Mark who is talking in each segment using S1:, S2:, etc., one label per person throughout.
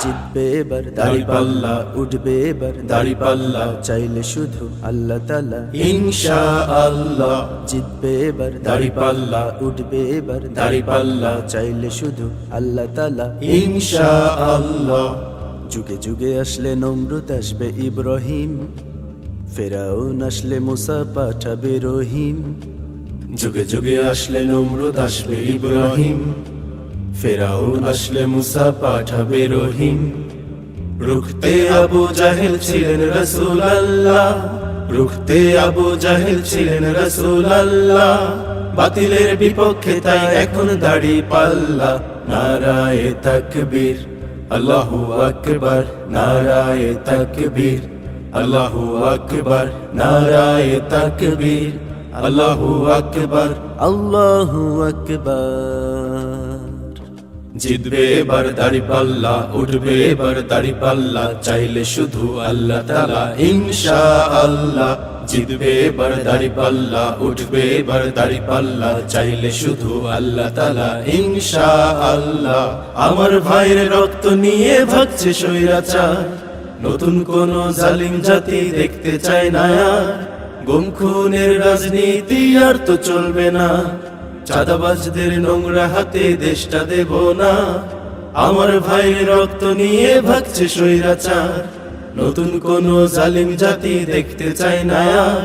S1: জিতবে এবার দাড়িপাল্লা, উঠবে এবার দাড়িপাল্লা, চাইলে শুধু আল্লাহ তাআলা
S2: ইনশাআল্লাহ।
S1: জিতবে এবার দাড়িপাল্লা, উঠবে এবার দাড়িপাল্লা, চাইলে শুধু আল্লাহ তাআলা
S2: ইনশাআল্লাহ।
S1: যুগে যুগে আসলে নমরুদ, আসবে ইব্রাহিম, ফেরাউন আসলে মুসা, পাঠাবে রহিম।
S2: যুগে যুগে আসলে নমরুদ, আসবে ইব্রাহিম, ফেরাউন আসলে মুসা, পাঠাবে রহিম। রুখতে আবু জাহেল ছিলেন রাসূলুল্লাহ, রুখতে আবু জাহেল ছিলেন রাসূলুল্লাহ। বাতিলের বিপক্ষে তাই এখন দাড়িপাল্লা। নারায়ে তাকবীর, আল্লাহু আকবার, নারায়ে তাকবীর, আল্লাহু আকবার, নারায়ে তাকবীর, আল্লাহু আকবার।
S1: আল্লাহু আকবার।
S2: জিতবে এবার দাড়িপাল্লা, উঠবে এবার দাড়িপাল্লা, চাইলে শুধু আল্লাহ তাআলা ইনশাআল্লাহ। জিতবে এবার দাড়িপাল্লা, উঠবে এবার দাড়িপাল্লা, চাইলে শুধু আল্লাহ তাআলা ইনশাআল্লাহ। আমার ভাইয়ের রক্ত নিয়ে ভাগছে স্বৈরাচার, নতুন কোন জালিম জাতি দেখতে চায় না আর। গুম খুনের রাজনীতি আর তো চলবে না, চাঁদাবাজদের নোংরা হাতে দেশটা দেব না। আমার ভাইয়ের রক্ত নিয়ে ভাগছে স্বৈরাচার, নতুন কোন জালিম জাতি দেখতে চায় না আর।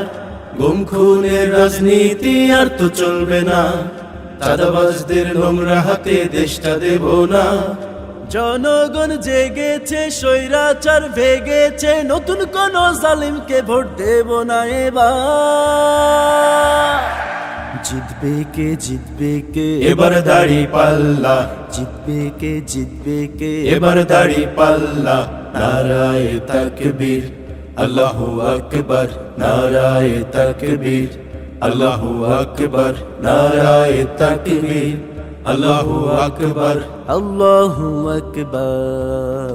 S2: গুম খুনের রাজনীতি আর তো চলবে না, চাঁদাবাজদের নোংরা হাতে দেশটা দেব না।
S1: জনগণ জেগেছে, স্বৈরাচার ভেগেছে, নতুন কোন জালিমকে ভোট দেব না এবার। জিতবে কে, জিতবে কে
S2: এবার দাড়িপাল্লা,
S1: জিতবে কে, জিতবে কে
S2: এবার দাড়িপাল্লা। নারায়ে তাকবীর, আল্লাহু আকবার, নারায়ে তাকবীর, আল্লাহু আকবার, নারায়ে তাকবীর, আল্লাহু আকবার।
S1: আল্লাহু আকবার।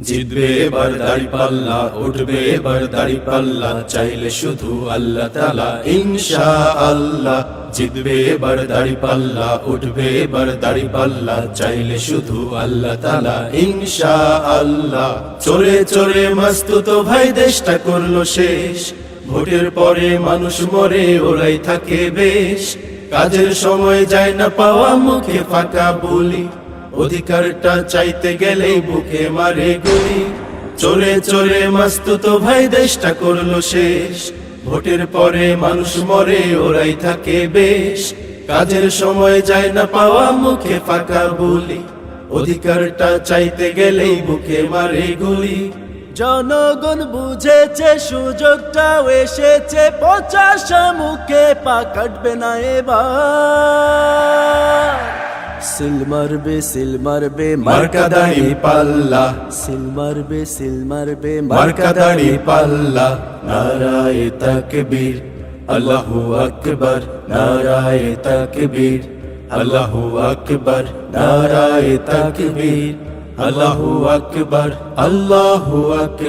S2: জিতবে এবার দাড়িপাল্লা, উঠবে এবার দাড়িপাল্লা, চাইলে শুধু আল্লাহ তাআলা ইনশাআল্লাহ। জিতবে এবার দাড়িপাল্লা, উঠবে এবার দাড়িপাল্লা, চাইলে শুধু আল্লাহ তাআলা ইনশাআল্লাহ। চোরে চোরে মাস্তুত ভাই দেশটা করলো শেষ, ভোটের পরে মানুষ মরে ওরাই থাকে বেশ। কাজের সময় যায় না পাওয়া, মুখে ফাঁকা বলি, অধিকারটা চাইতে গেলেই বুকে মারে গুলি। চোরে চোরে মাস্তুত ভাই দেশটা করলো শেষ, ভোটের পরে মানুষ মরে ওরাই থাকে বেশ। কাজের সময় যায় না পাওয়া, মুখে ফাঁকা বলি, অধিকারটা চাইতে গেলেই বুকে মারে গুলি।
S1: জনগণ বুঝেছে, সুযোগটাও এসেছে, 50 মুখে পা কাটবে না এবার। সিল মারবে, সিল মারবে,
S2: মার্কা দাড়িপাল্লা,
S1: সিল মারবে, সিল মারবে,
S2: মার্কা দাড়িপাল্লা। নারায়ে তাকবীর, আল্লাহু আকবার, নারায়ে তাকবীর, আল্লাহু আকবার, নারায়ে তাকবীর, আল্লাহু আকবার, আল্লাহু আকবার।